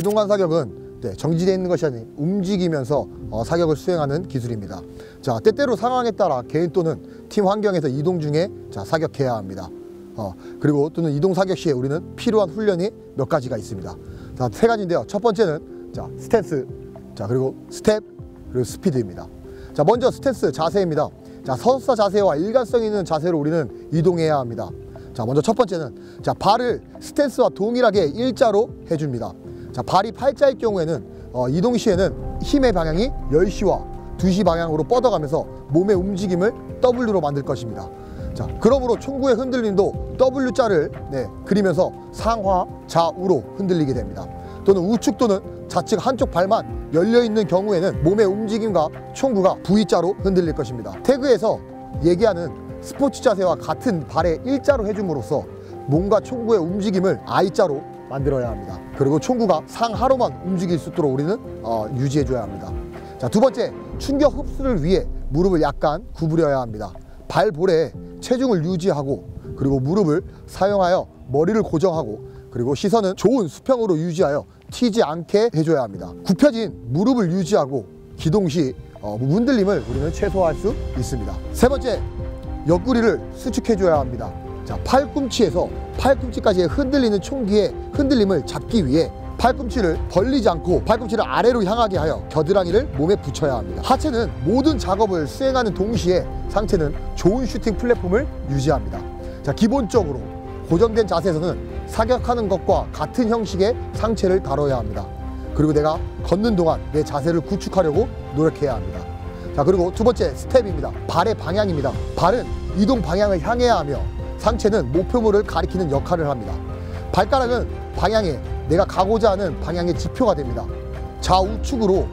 기동관 사격은 정지되어 있는 것이 아닌 움직이면서 사격을 수행하는 기술입니다. 자, 때때로 상황에 따라 개인 또는 팀 환경에서 이동 중에 사격해야 합니다. 그리고 또는 이동 사격 시에 우리는 필요한 훈련이 몇 가지가 있습니다. 자, 세 가지인데요. 첫 번째는 스탠스, 그리고 스텝, 그리고 스피드입니다. 자, 먼저 스탠스 자세입니다. 자, 서사 자세와 일관성 있는 자세로 우리는 이동해야 합니다. 자, 먼저 첫 번째는 발을 스탠스와 동일하게 일자로 해줍니다. 자, 발이 팔자일 경우에는 이동 시에는 힘의 방향이 10시와 2시 방향으로 뻗어가면서 몸의 움직임을 W로 만들 것입니다. 자, 그러므로 총구의 흔들림도 W자를 그리면서 상하, 좌우로 흔들리게 됩니다. 또는 우측 또는 좌측 한쪽 발만 열려있는 경우에는 몸의 움직임과 총구가 V자로 흔들릴 것입니다. 태그에서 얘기하는 스포츠 자세와 같은 발의 일자로 해줌으로써 몸과 총구의 움직임을 I자로 만들어야 합니다. 그리고 총구가 상하로만 움직일 수 있도록 우리는 유지해줘야 합니다. 자, 두 번째, 충격 흡수를 위해 무릎을 약간 구부려야 합니다. 발볼에 체중을 유지하고 그리고 무릎을 사용하여 머리를 고정하고 그리고 시선은 좋은 수평으로 유지하여 튀지 않게 해줘야 합니다. 굽혀진 무릎을 유지하고 기동 시 흔들림을 우리는 최소화할 수 있습니다. 세 번째, 옆구리를 수축해줘야 합니다. 자, 팔꿈치에서 팔꿈치까지의 흔들리는 총기의 흔들림을 잡기 위해 팔꿈치를 벌리지 않고 팔꿈치를 아래로 향하게 하여 겨드랑이를 몸에 붙여야 합니다. 하체는 모든 작업을 수행하는 동시에 상체는 좋은 슈팅 플랫폼을 유지합니다. 자, 기본적으로 고정된 자세에서는 사격하는 것과 같은 형식의 상체를 다뤄야 합니다. 그리고 내가 걷는 동안 내 자세를 구축하려고 노력해야 합니다. 자, 그리고 두 번째, 스텝입니다. 발의 방향입니다. 발은 이동 방향을 향해야 하며 상체는 목표물을 가리키는 역할을 합니다. 발가락은 방향에 내가 가고자 하는 방향의 지표가 됩니다. 좌우측으로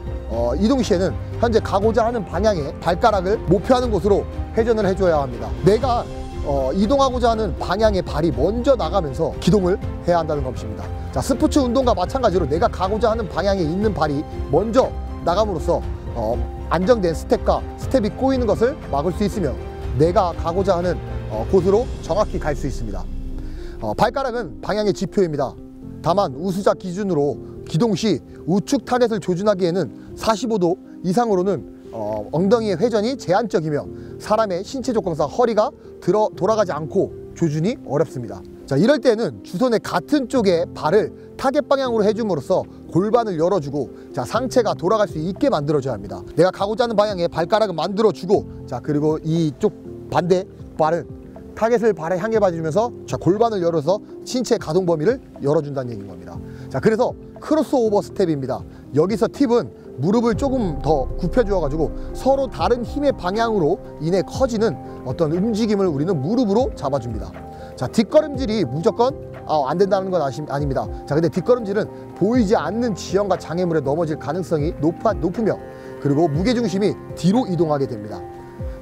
이동 시에는 현재 가고자 하는 방향에 발가락을 목표하는 곳으로 회전을 해줘야 합니다. 내가 이동하고자 하는 방향의 발이 먼저 나가면서 기동을 해야 한다는 것입니다. 자, 스포츠 운동과 마찬가지로 내가 가고자 하는 방향에 있는 발이 먼저 나감으로써 안정된 스텝이 꼬이는 것을 막을 수 있으며 내가 가고자 하는 곳으로 정확히 갈 수 있습니다. 발가락은 방향의 지표입니다. 다만 우수자 기준으로 기동 시 우측 타겟을 조준하기에는 45도 이상으로는 엉덩이의 회전이 제한적이며 사람의 신체 조건상 허리가 돌아가지 않고 조준이 어렵습니다. 자, 이럴 때는 주선의 같은 쪽에 발을 타겟 방향으로 해줌으로써 골반을 열어주고 상체가 돌아갈 수 있게 만들어줘야 합니다. 내가 가고자 하는 방향에 발가락을 만들어주고 그리고 이쪽 반대 발은 타겟을 발에 향해 봐주면서 골반을 열어서 신체 가동 범위를 열어준다는 얘기인 겁니다. 자, 그래서 크로스오버 스텝입니다. 여기서 팁은 무릎을 조금 더 굽혀주어 가지고 서로 다른 힘의 방향으로 인해 커지는 어떤 움직임을 우리는 무릎으로 잡아줍니다. 자, 뒷걸음질이 무조건 안 된다는 건 아닙니다. 자, 근데 뒷걸음질은 보이지 않는 지형과 장애물에 넘어질 가능성이 높으며 그리고 무게중심이 뒤로 이동하게 됩니다.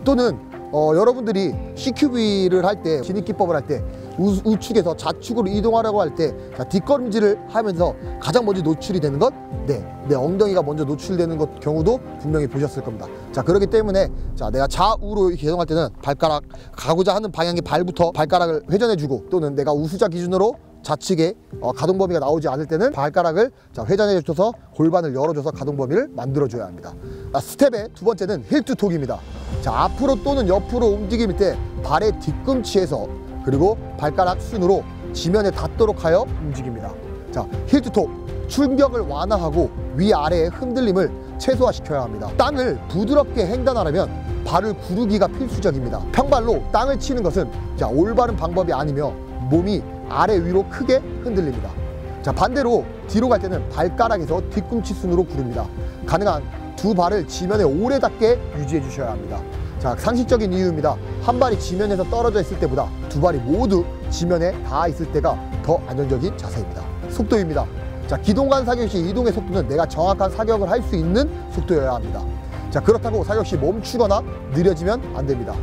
또는 여러분들이 CQB를 할 때, 진입기법을 할 때 우측에서 좌측으로 이동하려고 할 때 뒷걸음질을 하면서 가장 먼저 노출이 되는 것, 내 엉덩이가 먼저 노출되는 것 경우도 분명히 보셨을 겁니다. 자, 그렇기 때문에 내가 좌우로 개동할 때는 발가락, 가고자 하는 방향의 발부터 발가락을 회전해주고 또는 내가 우수자 기준으로 좌측에 가동 범위가 나오지 않을 때는 발가락을 회전해 줘서 골반을 열어줘서 가동 범위를 만들어줘야 합니다. 스텝의 두 번째는 힐투톡입니다. 자, 앞으로 또는 옆으로 움직일 때 발의 뒤꿈치에서 그리고 발가락 순으로 지면에 닿도록 하여 움직입니다. 자, 힐투톡, 충격을 완화하고 위아래의 흔들림을 최소화시켜야 합니다. 땅을 부드럽게 횡단하려면 발을 구르기가 필수적입니다. 평발로 땅을 치는 것은 올바른 방법이 아니며 몸이 아래 위로 크게 흔들립니다. 자, 반대로 뒤로 갈 때는 발가락에서 뒤꿈치 순으로 구릅니다. 가능한 두 발을 지면에 오래 닿게 유지해 주셔야 합니다. 자, 상식적인 이유입니다. 한 발이 지면에서 떨어져 있을 때보다 두 발이 모두 지면에 닿아 있을 때가 더 안정적인 자세입니다. 속도입니다. 자, 기동관 사격 시 이동의 속도는 내가 정확한 사격을 할 수 있는 속도여야 합니다. 자, 그렇다고 사격 시 멈추거나 느려지면 안 됩니다.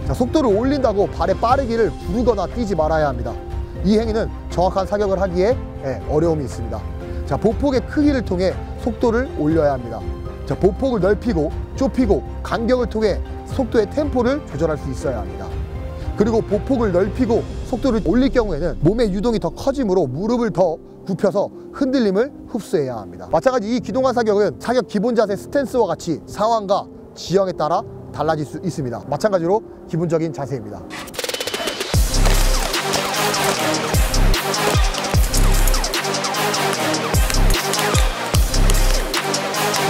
자, 속도를 올린다고 발의 빠르기를 부르거나 뛰지 말아야 합니다. 이 행위는 정확한 사격을 하기에 어려움이 있습니다. 자, 보폭의 크기를 통해 속도를 올려야 합니다. 자, 보폭을 넓히고 좁히고 간격을 통해 속도의 템포를 조절할 수 있어야 합니다. 그리고 보폭을 넓히고 속도를 올릴 경우에는 몸의 유동이 더 커지므로 무릎을 더 굽혀서 흔들림을 흡수해야 합니다. 마찬가지 이 기동관 사격은 사격 기본 자세 스탠스와 같이 상황과 지형에 따라 달라질 수 있습니다. 마찬가지로 기본적인 자세입니다.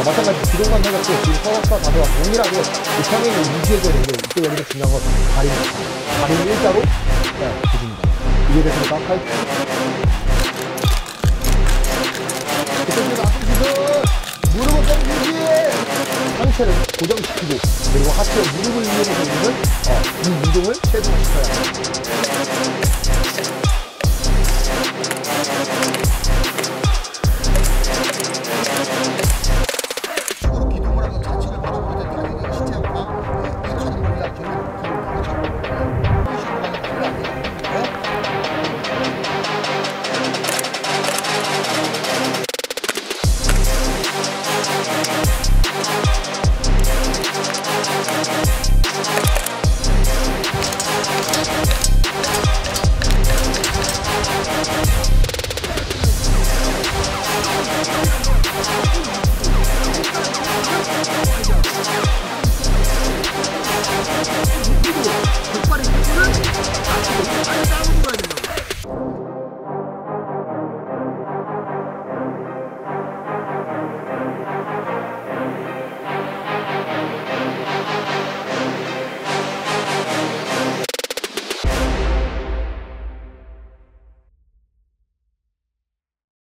마찬가지 기동관 사격도 지금 서랍과 자세와 동일하게 평행을 유지해줘야 되는데 이때 여기서 중요한 건 다리입니다. 다리를 일자로 굽습니다. 이해되십니까? 무릎을 좀 유지! 상체를 고정시키고 그리고 하체와 무릎을 이용해서 있는 이 이동을 최소화시켜야 합니다.